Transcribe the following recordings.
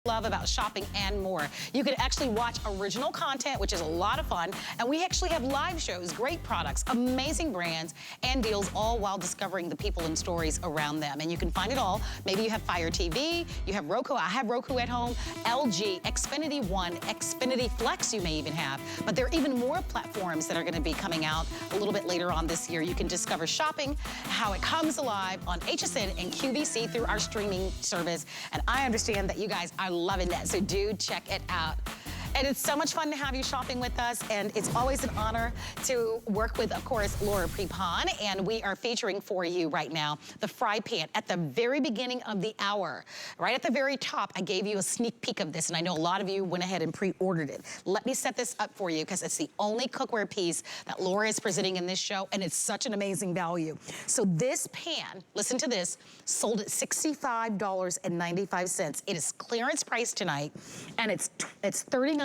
love about shopping and more. You can actually watch original content, which is a lot of fun, and we actually have live shows, great products, amazing brands, and deals, all while discovering the people and stories around them. And you can find it all. Maybe you have Fire TV, you have Roku, I have Roku at home, LG, Xfinity One, Xfinity Flex you may even have, but there are even more platforms that are gonna be coming out a little bit later on this year. You can discover shopping, how it comes alive on HSN and QVC through our streaming service, and I understand that you guys are loving that, so do check it out. And it's so much fun to have you shopping with us, and it's always an honor to work with, of course, Laura PrepOn, and we are featuring for you right now the Frypan at the very beginning of the hour. Right at the very top, I gave you a sneak peek of this, and I know a lot of you went ahead and pre-ordered it. Let me set this up for you, because it's the only cookware piece that Laura is presenting in this show, and it's such an amazing value. So this pan, listen to this, sold at $65.95. It is clearance price tonight, and it's $39.99,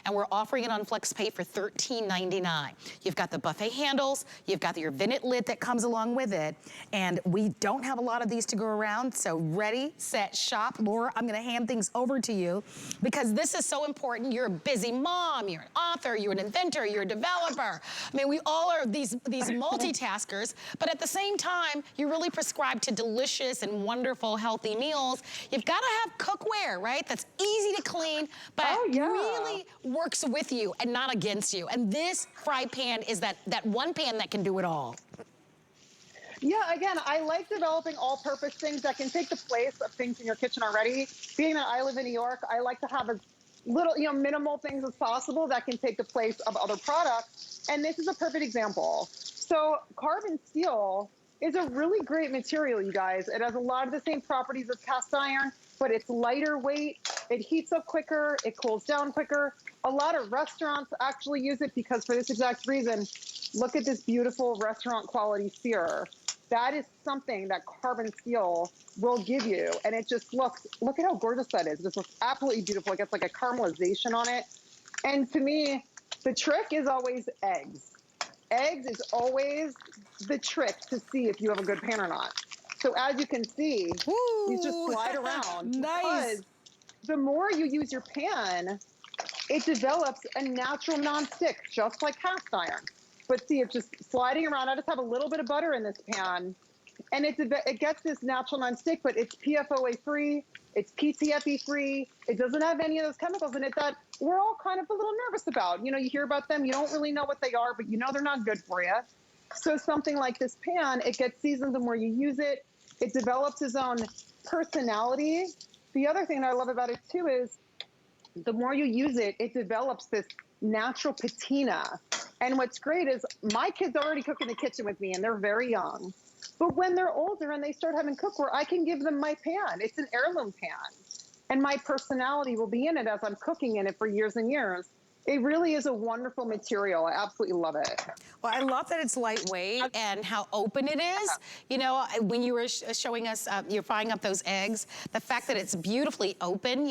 and we're offering it on FlexPay for $13.99. You've got the buffet handles, you've got your vented lid that comes along with it, and we don't have a lot of these to go around, so ready, set, shop. Laura, I'm gonna hand things over to you, because this is so important. You're a busy mom, you're an author, you're an inventor, you're a developer. I mean, we all are these multitaskers, but at the same time, you're really prescribed to delicious and wonderful, healthy meals. You've gotta have cookware, right? That's easy to clean, but really works with you and not against you. And this fry pan is that one pan that can do it all. Yeah, again, I like developing all-purpose things that can take the place of things in your kitchen already. Being that I live in New York, I like to have as little, minimal things as possible that can take the place of other products. And this is a perfect example. So carbon steel is a really great material, you guys. It has a lot of the same properties as cast iron, but it's lighter weight, it heats up quicker, it cools down quicker. A lot of restaurants actually use it because for this exact reason, look at this beautiful restaurant quality sear. That is something that carbon steel will give you. And it just looks, look at how gorgeous that is. It just looks absolutely beautiful. It gets like a caramelization on it. And to me, the trick is always eggs. Eggs is always the trick to see if you have a good pan or not. So as you can see, you just slide around. Nice. Because the more you use your pan, it develops a natural non-stick, just like cast iron. But see, it's just sliding around. I just have a little bit of butter in this pan, and it gets this natural non-stick, but it's PFOA free, it's PTFE free, it doesn't have any of those chemicals in it that we're all kind of a little nervous about. You hear about them, you don't really know what they are, but you know they're not good for you. So something like this pan, it gets seasoned the more you use it, it develops its own personality. The other thing that I love about it too is the more you use it, it develops this natural patina. And what's great is my kids already cook in the kitchen with me and they're very young. But when they're older and they start having cookware, I can give them my pan. It's an heirloom pan. And my personality will be in it as I'm cooking in it for years and years. It really is a wonderful material. I absolutely love it. Well, I love that it's lightweight and how open it is. When you were showing us, you're frying up those eggs, the fact that it's beautifully open,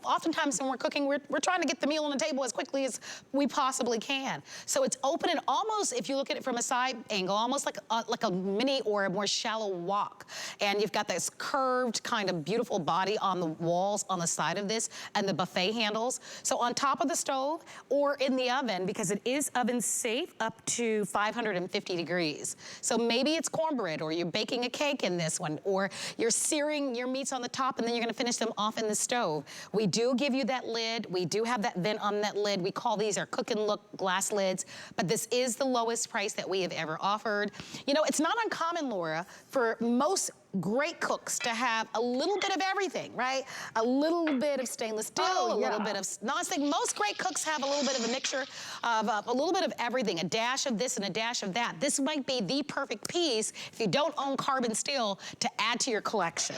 oftentimes when we're cooking, we're trying to get the meal on the table as quickly as we possibly can. So it's open and almost, if you look at it from a side angle, almost like a mini or a more shallow wok. And you've got this curved kind of beautiful body on the walls on the side of this and the buffet handles. So on top of the stove, or in the oven, because it is oven safe up to 550 degrees. So maybe it's cornbread, or you're baking a cake in this one, or you're searing your meats on the top and then you're gonna finish them off in the stove. We do give you that lid. We do have that vent on that lid. We call these our cook and look glass lids, but this is the lowest price that we have ever offered. It's not uncommon, Laura, for most great cooks to have a little bit of everything, right? A little bit of stainless steel, a little bit of nonstick. Most great cooks have a little bit of a mixture of a little bit of everything, a dash of this and a dash of that. This might be the perfect piece if you don't own carbon steel to add to your collection.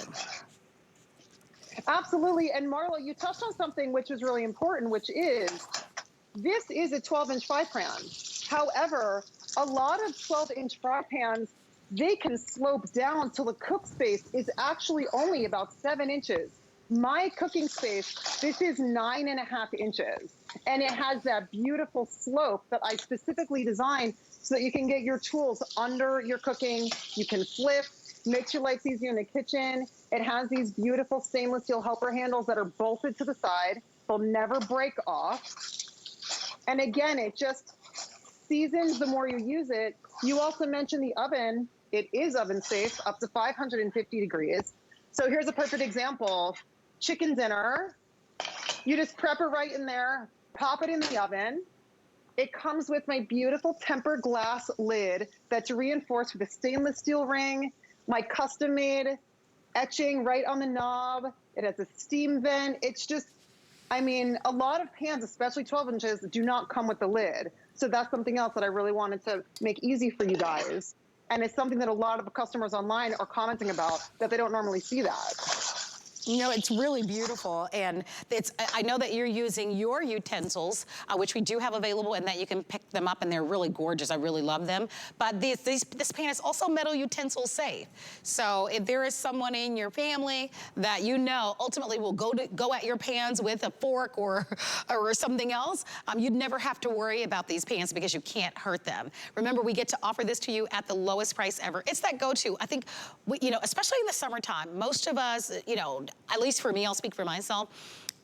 Absolutely, and Marla, you touched on something which is really important, which is, this is a 12-inch fry pan. However, a lot of 12-inch fry pans, they can slope down till the cook space is actually only about 7 inches. My cooking space, this is 9.5 inches. And it has that beautiful slope that I specifically designed so that you can get your tools under your cooking, you can flip, makes your life easier in the kitchen. It has these beautiful stainless steel helper handles that are bolted to the side. They'll never break off. And again, it just seasons the more you use it. You also mentioned the oven. It is oven safe, up to 550 degrees. So here's a perfect example. Chicken dinner. You just prep it right in there, pop it in the oven. It comes with my beautiful Tempur glass lid that's reinforced with a stainless steel ring, my custom-made etching right on the knob. It has a steam vent. It's just, I mean, a lot of pans, especially 12 inches, do not come with the lid. So that's something else that I really wanted to make easy for you guys. And it's something that a lot of customers online are commenting about, that they don't normally see that. You know, it's really beautiful, and I know that you're using your utensils, which we do have available, and that you can pick them up, and they're really gorgeous. I really love them. But this pan is also metal utensil safe. So if there is someone in your family that you know ultimately will go at your pans with a fork or something else, you'd never have to worry about these pans because you can't hurt them. Remember, we get to offer this to you at the lowest price ever. It's that go-to. I think, you know, especially in the summertime, most of us, you know, at least for me, I'll speak for myself,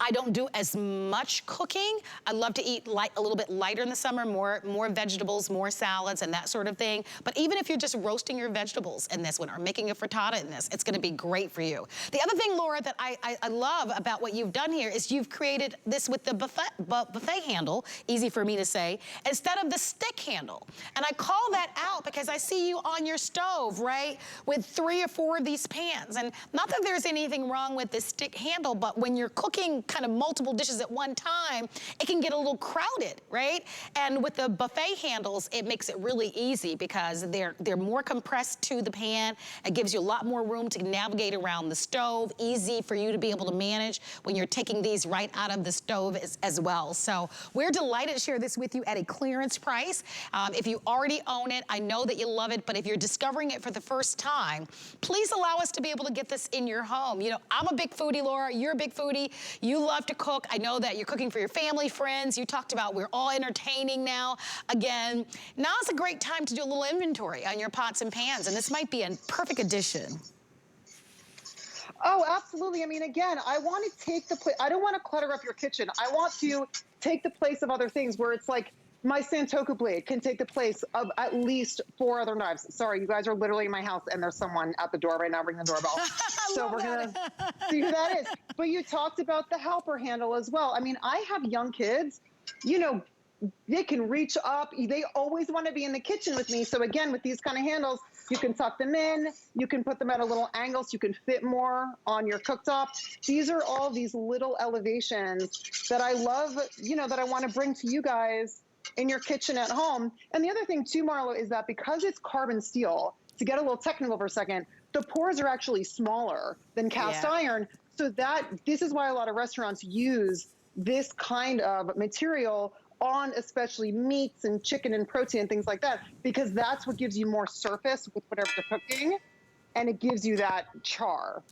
I don't do as much cooking. I love to eat a little bit lighter in the summer, more vegetables, more salads and that sort of thing. But even if you're just roasting your vegetables in this one or making a frittata in this, it's gonna be great for you. The other thing, Laura, that I love about what you've done here is you've created this with the buffet handle, easy for me to say, instead of the stick handle. And I call that out because I see you on your stove, right, with 3 or 4 of these pans. And not that there's anything wrong with the stick handle, but when you're cooking kind of multiple dishes at one time, it can get a little crowded, right? And with the buffet handles, it makes it really easy because they're more compressed to the pan. It gives you a lot more room to navigate around the stove, easy for you to be able to manage when you're taking these right out of the stove as well. So we're delighted to share this with you at a clearance price. If you already own it, I know that you love it, but if you're discovering it for the first time, please allow us to be able to get this in your home. You know, I'm a big foodie, Laura, you're a big foodie. You love to cook. I know that you're cooking for your family, friends. You talked about we're all entertaining now. Again, now's a great time to do a little inventory on your pots and pans, and this might be a perfect addition. Oh, absolutely. I mean, again, I want to take the place. I don't want to clutter up your kitchen. I want to take the place of other things where it's like my Santoku blade can take the place of at least 4 other knives. Sorry, you guys are literally in my house and there's someone at the door right now ringing the doorbell. So we're going to see who that is. But you talked about the helper handle as well. I mean, I have young kids, you know, they can reach up. They always want to be in the kitchen with me. So again, with these kind of handles, you can tuck them in. You can put them at a little angle so you can fit more on your cooktop. These are all these little elevations that I love, you know, that I want to bring to you guys in your kitchen at home. And the other thing too, Marlo, is that because it's carbon steel, to get a little technical for a second, the pores are actually smaller than cast iron. So this is why a lot of restaurants use this kind of material on especially meats and chicken and protein and things like that, because that's what gives you more surface with whatever you're cooking, and it gives you that char.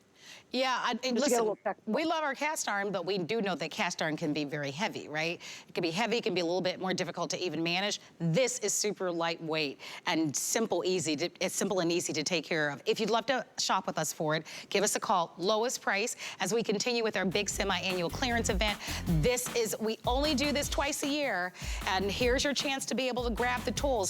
Yeah, and listen, we love our cast iron, but we do know that cast iron can be very heavy, right? It can be heavy, it can be a little bit more difficult to even manage. This is super lightweight and simple, it's simple and easy to take care of. If you'd love to shop with us for it, give us a call, lowest price, as we continue with our big semi-annual clearance event. We only do this twice a year, and here's your chance to be able to grab the tools.